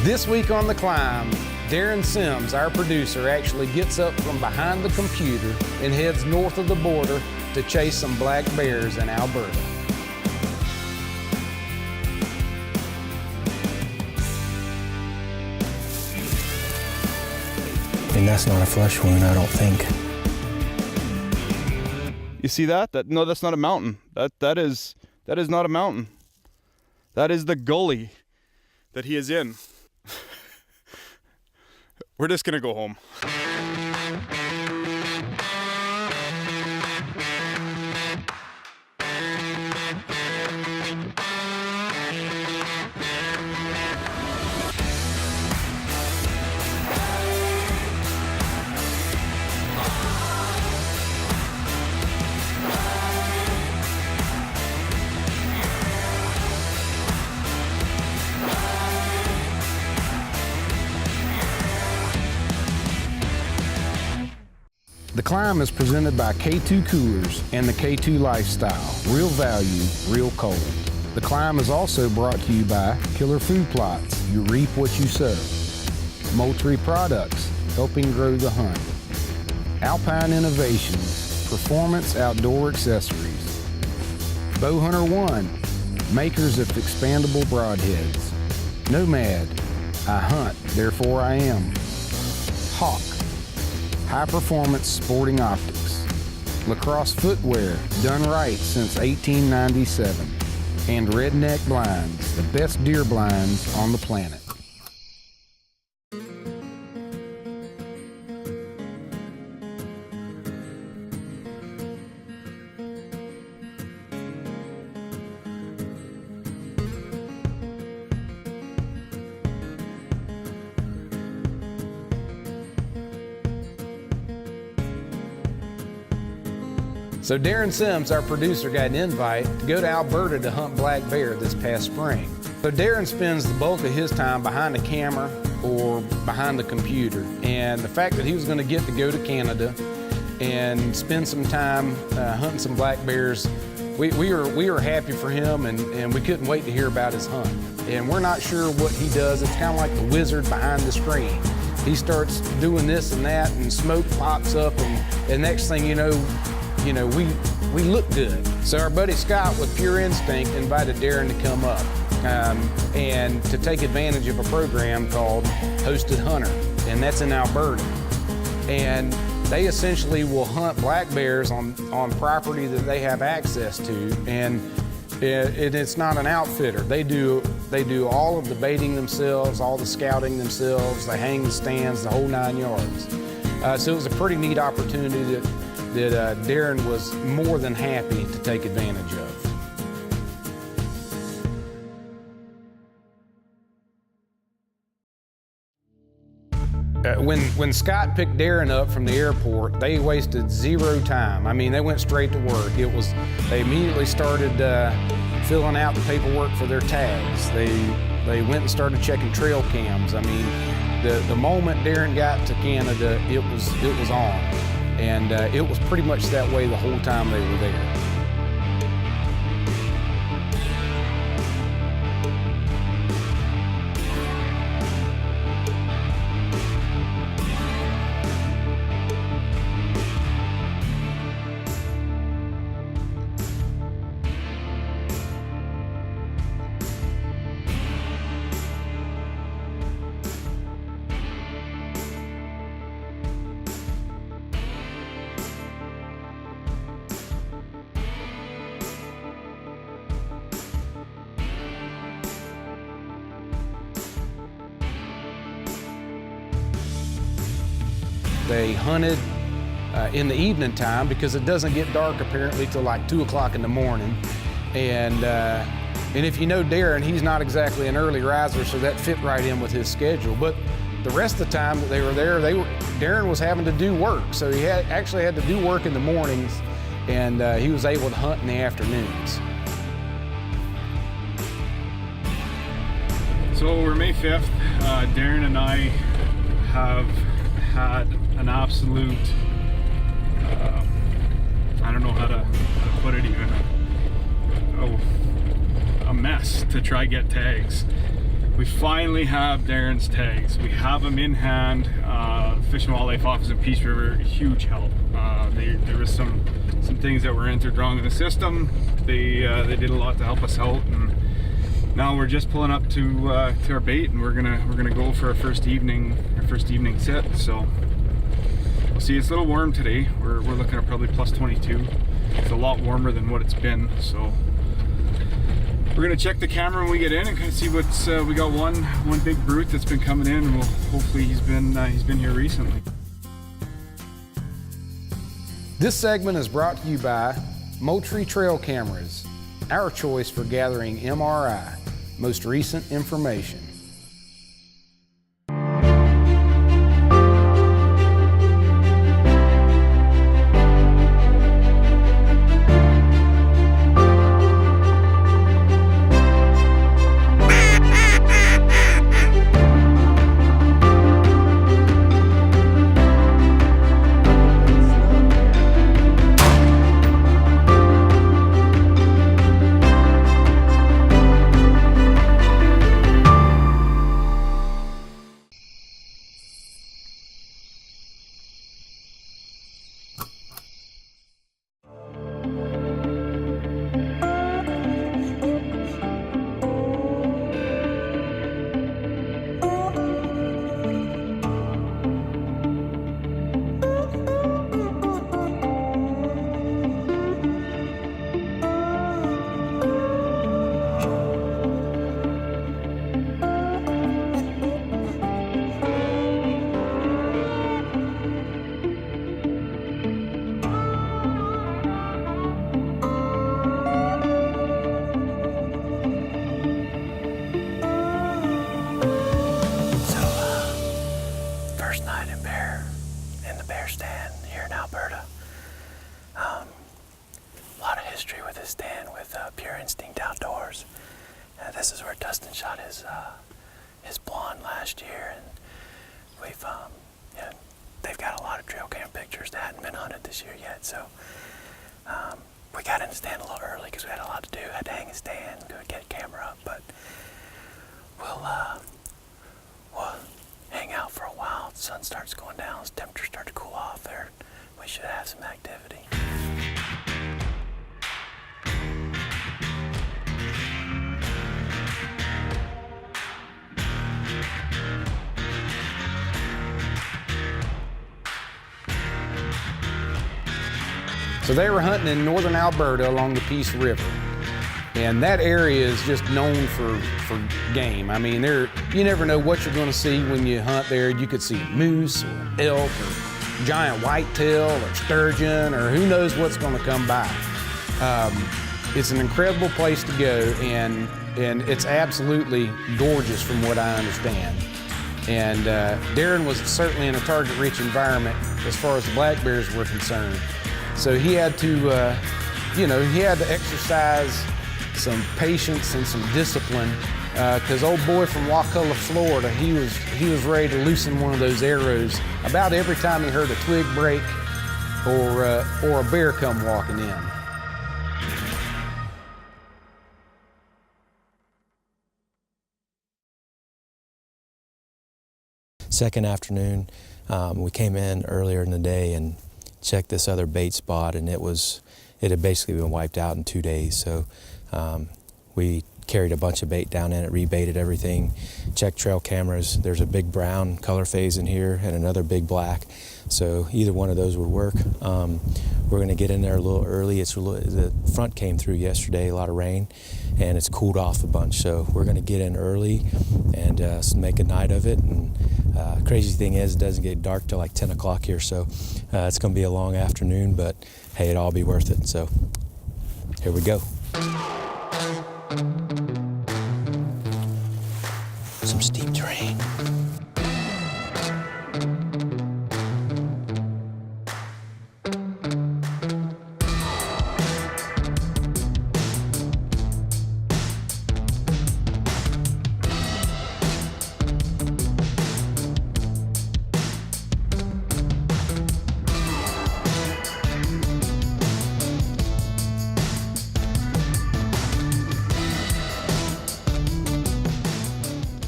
This week on The Climb, Darin Sims, our producer, actually gets up from behind the computer and heads north of the border to chase some black bears in Alberta. And that's not a flesh wound, I don't think. You see that? No, that's not a mountain. That is not a mountain. That is the gully that he is in. We're just gonna go home. The Climb is presented by K2 Coolers and the K2 Lifestyle. Real value, real cold. The Climb is also brought to you by Killer Food Plots. You reap what you sow. Moultrie Products, helping grow the hunt. Alpine Innovations, performance outdoor accessories. Bowhunter One, makers of expandable broadheads. Nomad, I hunt, therefore I am. Hawk, high-performance sporting optics. Lacrosse footwear, done right since 1897. And Redneck Blinds, the best deer blinds on the planet. So Darin Sims, our producer, got an invite to go to Alberta to hunt black bear this past spring. So Darin spends the bulk of his time behind the camera or behind the computer. And the fact that he was going to get to go to Canada and spend some time hunting some black bears, we were happy for him, and we couldn't wait to hear about his hunt. And we're not sure what he does. It's kind of like the wizard behind the screen. He starts doing this and that, and smoke pops up, and next thing you know, we look good. So our buddy Scott with Pure Instinct invited Darin to come up and to take advantage of a program called Hosted Hunter, and that's in Alberta. And they essentially will hunt black bears on property that they have access to, and it's not an outfitter. They do all of the baiting themselves, all the scouting themselves, they hang the stands, the whole 9 yards. So it was a pretty neat opportunity that Darin was more than happy to take advantage of. When Scott picked Darin up from the airport, they wasted zero time. I mean, they went straight to work. They immediately started filling out the paperwork for their tags. They went and started checking trail cams. I mean, the moment Darin got to Canada, it was on. And it was pretty much that way the whole time they were there. They hunted in the evening time because it doesn't get dark apparently till like 2 o'clock in the morning. And if you know Darin, he's not exactly an early riser, so that fit right in with his schedule. But the rest of the time that they were there, Darin was having to do work. So he actually had to do work in the mornings, and he was able to hunt in the afternoons. So we're May 5th. Darin and I have had an absolute, I don't know how to put it even, a mess to try get tags. We finally have Darin's tags. We have them in hand. Fish and Wildlife Office in Peace River, huge help. There was some things that were entered wrong in the system. They did a lot to help us out, and now we're just pulling up to our bait, and we're gonna go for our first evening set. So we'll see. It's a little warm today. We're looking at probably plus 22. It's a lot warmer than what it's been. So we're gonna check the camera when we get in and kind of see what's. We got one big brute that's been coming in, and we'll hopefully he's been here recently. This segment is brought to you by Moultrie Trail Cameras, our choice for gathering MRI, most recent information. In the bear stand here in Alberta. A lot of history with this stand with Pure Instinct Outdoors. This is where Dustin shot his blonde last year, and we've they've got a lot of trail cam pictures that hadn't been hunted this year yet. So we got in the stand a little early because we had a lot to do. Had to hang a stand, go get a camera up, but we'll hang out for a while. The sun starts going down, the temperatures start to cool off there. We should have some activity. So they were hunting in northern Alberta along the Peace River. And that area is just known for game. I mean, you never know what you're gonna see when you hunt there. You could see moose or elk or giant whitetail or sturgeon or who knows what's gonna come by. It's an incredible place to go, and it's absolutely gorgeous from what I understand. And Darin was certainly in a target-rich environment as far as the black bears were concerned. So he had to, he had to exercise some patience and some discipline, because old boy from Wakulla, Florida, he was ready to loosen one of those arrows about every time he heard a twig break or a bear come walking in. Second afternoon, we came in earlier in the day and checked this other bait spot, and it had basically been wiped out in 2 days. So we carried a bunch of bait down in it, rebaited everything, checked trail cameras. There's a big brown color phase in here and another big black. So either one of those would work. We're gonna get in there a little early. The front came through yesterday, a lot of rain, and it's cooled off a bunch. So we're gonna get in early and make a night of it. And crazy thing is, it doesn't get dark till like 10 o'clock here. So it's gonna be a long afternoon, but hey, it'll all be worth it. So here we go. Some steep terrain.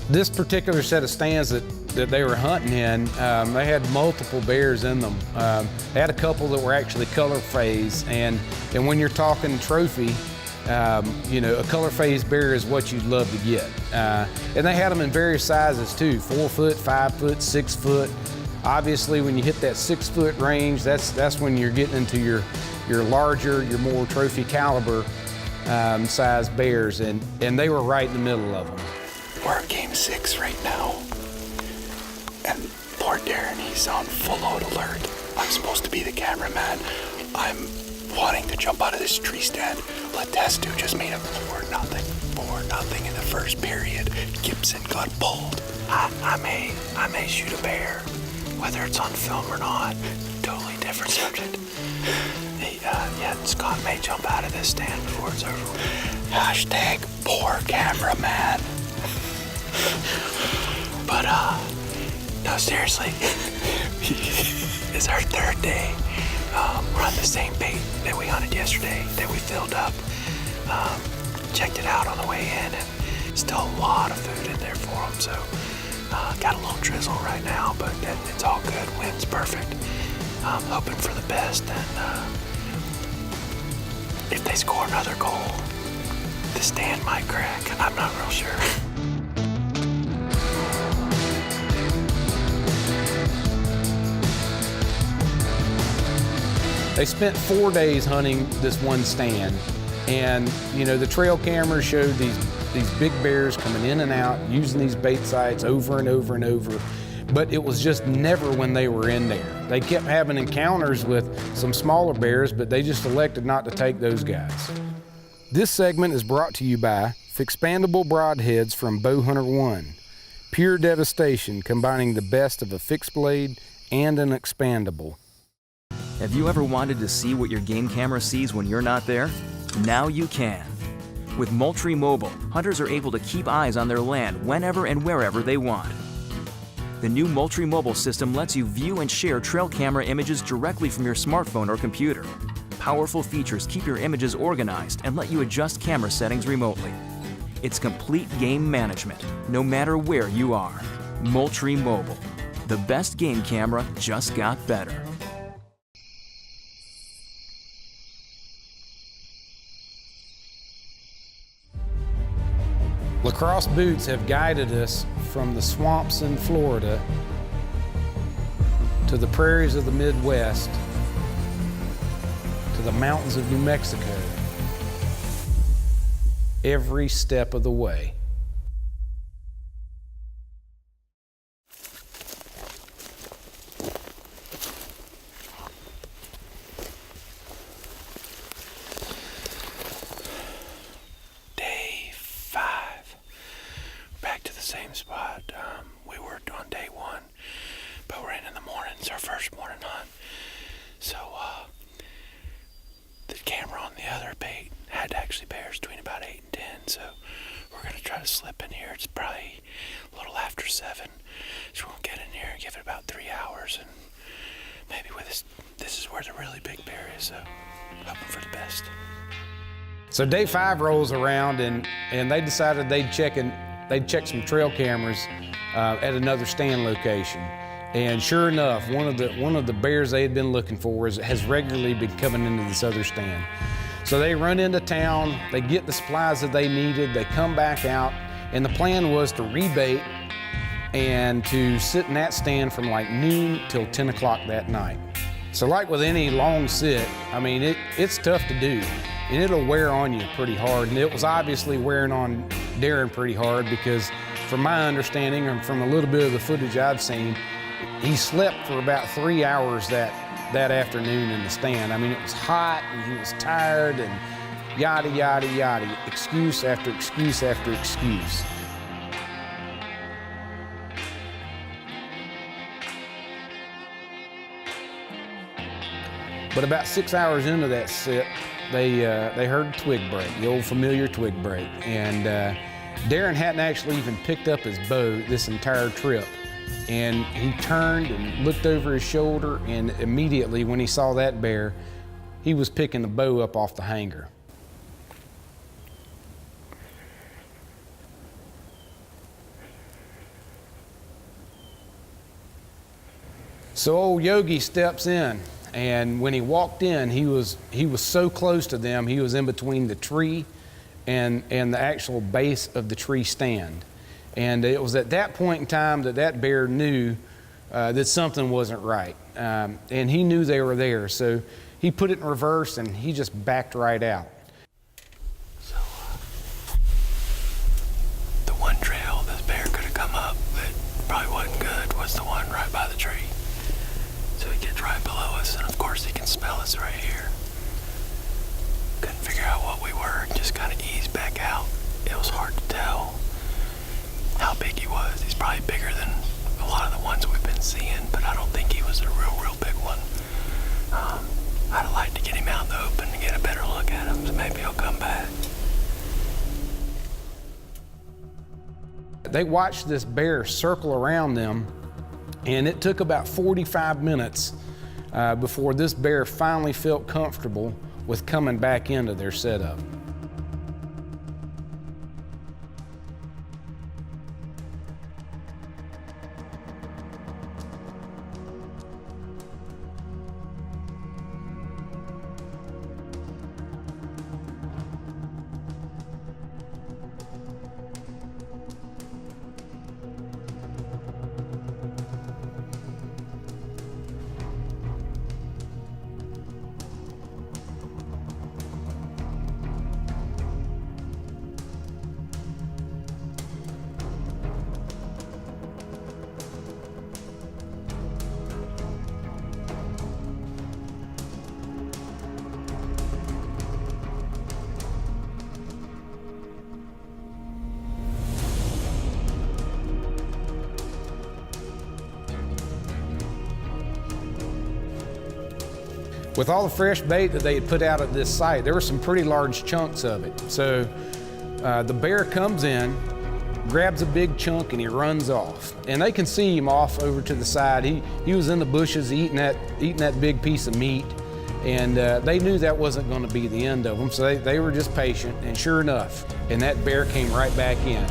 This particular set of stands that they were hunting in, they had multiple bears in them. They had a couple that were actually color phase, and when you're talking trophy, you know, a color phase bear is what you'd love to get. And they had them in various sizes too, 4 foot, 5 foot, 6 foot. Obviously, when you hit that 6 foot range, that's when you're getting into your larger, your more trophy caliber size bears, and they were right in the middle of them. We're at game 6 right now, and poor Darin, he's on full load alert. I'm supposed to be the cameraman. I'm wanting to jump out of this tree stand. Letestu just made a 4-0 in the first period. Gibson got pulled. I may shoot a bear, whether it's on film or not. Totally different subject. Yeah, Scott may jump out of this stand before it's over. Hashtag poor cameraman. But, no, seriously, it's our 3rd day. We're on the same bait that we hunted yesterday, that we filled up. Checked it out on the way in, and still a lot of food in there for them, so got a little drizzle right now, but it's all good. Wind's perfect. I'm hoping for the best, and if they score another goal, the stand might crack. I'm not real sure. They spent 4 days hunting this one stand, and you know, the trail cameras showed these big bears coming in and out, using these bait sites over and over and over, but it was just never when they were in there. They kept having encounters with some smaller bears, but they just elected not to take those guys. This segment is brought to you by Fixpandable Broadheads from Bowhunter 1. Pure devastation, combining the best of a fixed blade and an expandable. Have you ever wanted to see what your game camera sees when you're not there? Now you can. With Moultrie Mobile, hunters are able to keep eyes on their land whenever and wherever they want. The new Moultrie Mobile system lets you view and share trail camera images directly from your smartphone or computer. Powerful features keep your images organized and let you adjust camera settings remotely. It's complete game management, no matter where you are. Moultrie Mobile. The best game camera just got better. Lacrosse boots have guided us from the swamps in Florida to the prairies of the Midwest to the mountains of New Mexico every step of the way. Day 5. Back to the same spot. We were on day 1, but we're in the morning. It's our first morning hunt. So, the camera on the other bait had actually bears between about 8 and 10, so we're going to try to slip in here. It's probably a little after 7, so we'll get in here and give it about 3 hours, and maybe with this is where the really big bear is, so hoping for the best. So day 5 rolls around, and they decided they'd check some trail cameras at another stand location. And sure enough, one of the bears they had been looking for has regularly been coming into this other stand. So they run into town, they get the supplies that they needed, they come back out, and the plan was to rebait and to sit in that stand from like noon till 10 o'clock that night. So like with any long sit, I mean, it's tough to do, and it'll wear on you pretty hard. And it was obviously wearing on Darin pretty hard, because from my understanding and from a little bit of the footage I've seen, he slept for about 3 hours that afternoon in the stand. I mean, it was hot and he was tired and yada, yada, yada, excuse after excuse after excuse. But about 6 hours into that sit, they heard a twig break, the old familiar twig break. And Darin hadn't actually even picked up his bow this entire trip. And he turned and looked over his shoulder, and immediately when he saw that bear, he was picking the bow up off the hanger. So old Yogi steps in, and when he walked in, he was so close to them, he was in between the tree and the actual base of the tree stand. And it was at that point in time that bear knew that something wasn't right. And he knew they were there, so he put it in reverse and he just backed right out. So the one trail this bear could have come up that probably wasn't good was the one right by the tree. So he gets right below us, and of course he can smell us right here. Couldn't figure out what we were, just kind of eased back out. It was hard to tell how big he was. He's probably bigger than a lot of the ones we've been seeing, but I don't think he was a real big one. I'd like to get him out in the open and get a better look at him, so maybe he'll come back. They watched this bear circle around them, and it took about 45 minutes before this bear finally felt comfortable with coming back into their setup. With all the fresh bait that they had put out at this site, there were some pretty large chunks of it. So the bear comes in, grabs a big chunk, and he runs off. And they can see him off over to the side. He was in the bushes eating that big piece of meat, and they knew that wasn't going to be the end of them, so they were just patient, and sure enough, and that bear came right back in.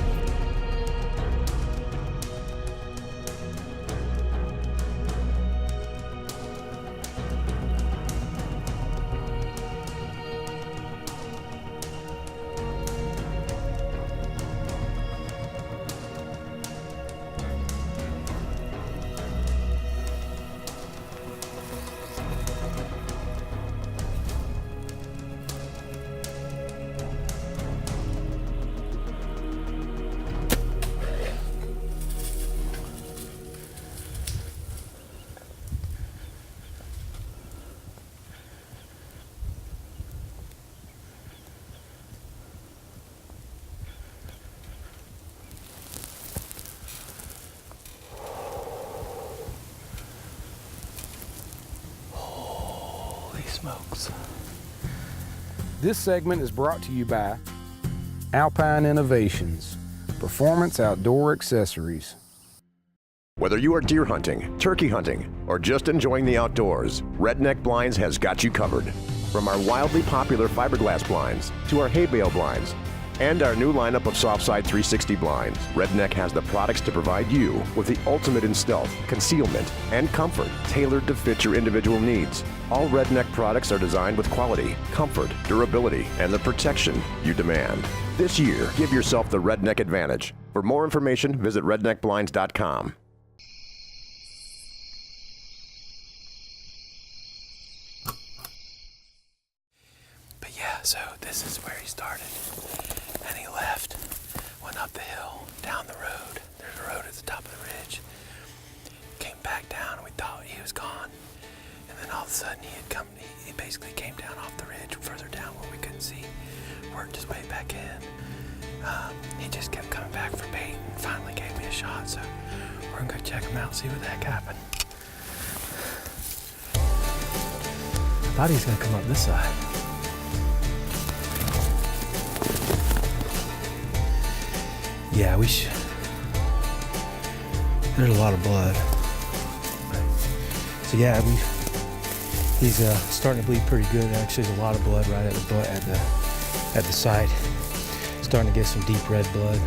Smokes. This segment is brought to you by Alpine Innovations, performance outdoor accessories. Whether you are deer hunting, turkey hunting, or just enjoying the outdoors, Redneck Blinds has got you covered. From our wildly popular fiberglass blinds to our hay bale blinds and our new lineup of Softside 360 blinds, Redneck has the products to provide you with the ultimate in stealth, concealment, and comfort tailored to fit your individual needs. All Redneck products are designed with quality, comfort, durability, and the protection you demand. This year, give yourself the Redneck advantage. For more information, visit redneckblinds.com. But yeah, so this is where he started. And he left, went up the hill, down the road. There's a road at the top of the ridge. Came back down, and we thought he was gone. And then all of a sudden he basically came down off the ridge further down where we couldn't see, worked his way back in. He just kept coming back for bait and finally gave me a shot, so we're gonna go check him out and see what the heck happened. I thought he was gonna come up this side. Yeah, we should. There's a lot of blood. So yeah, he's starting to bleed pretty good. Actually, there's a lot of blood right at the side. Starting to get some deep red blood.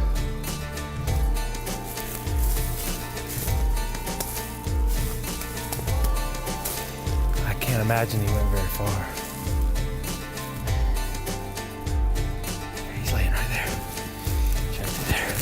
can't imagine he went very far. He's laying right there. Check it there.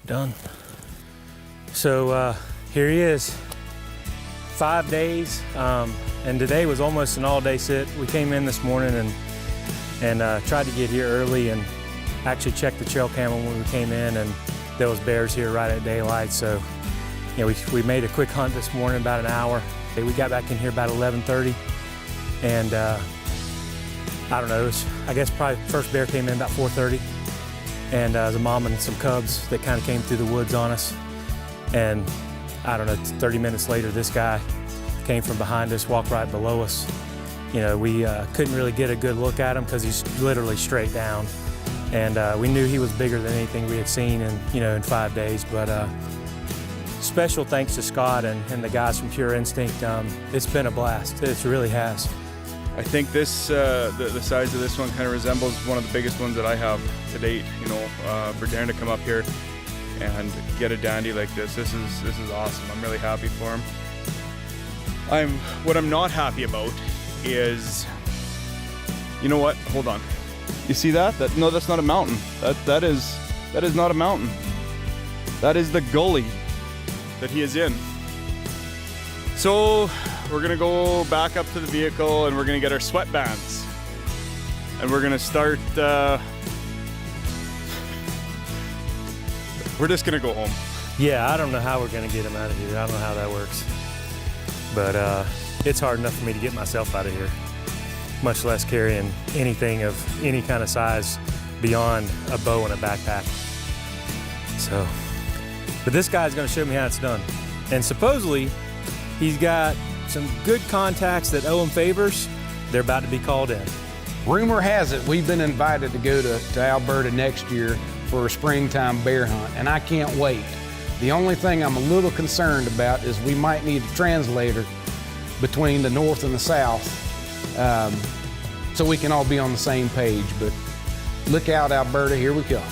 Done. So here he is, 5 days, and today was almost an all-day sit. We came in this morning and tried to get here early and actually checked the trail camera when we came in, and there was bears here right at daylight. So, you know, we made a quick hunt this morning, about an hour. We got back in here about 11:30, and I don't know, I guess probably first bear came in about 4:30. And there's a mom and some cubs that kind of came through the woods on us. And I don't know, 30 minutes later, this guy came from behind us, walked right below us. You know, we couldn't really get a good look at him because he's literally straight down. And we knew he was bigger than anything we had seen in 5 days. But special thanks to Scott and the guys from Pure Instinct. It's been a blast. It really has. I think this, the size of this one kind of resembles one of the biggest ones that I have to date. You know, for Darin to come up here and get a dandy like this, this is awesome. I'm really happy for him. What I'm not happy about is, you know what? Hold on. You see that? No, that's not a mountain. That is not a mountain. That is the gully that he is in. So we're gonna go back up to the vehicle and we're gonna get our sweatbands. And we're gonna start, we're just gonna go home. Yeah, I don't know how we're gonna get him out of here. I don't know how that works. But it's hard enough for me to get myself out of here, much less carrying anything of any kind of size beyond a bow and a backpack. So, but this guy's gonna show me how it's done. And supposedly, he's got some good contacts that owe him favors. They're about to be called in. Rumor has it we've been invited to go to Alberta next year for a springtime bear hunt, and I can't wait. The only thing I'm a little concerned about is we might need a translator between the north and the south so we can all be on the same page. But look out, Alberta, here we come.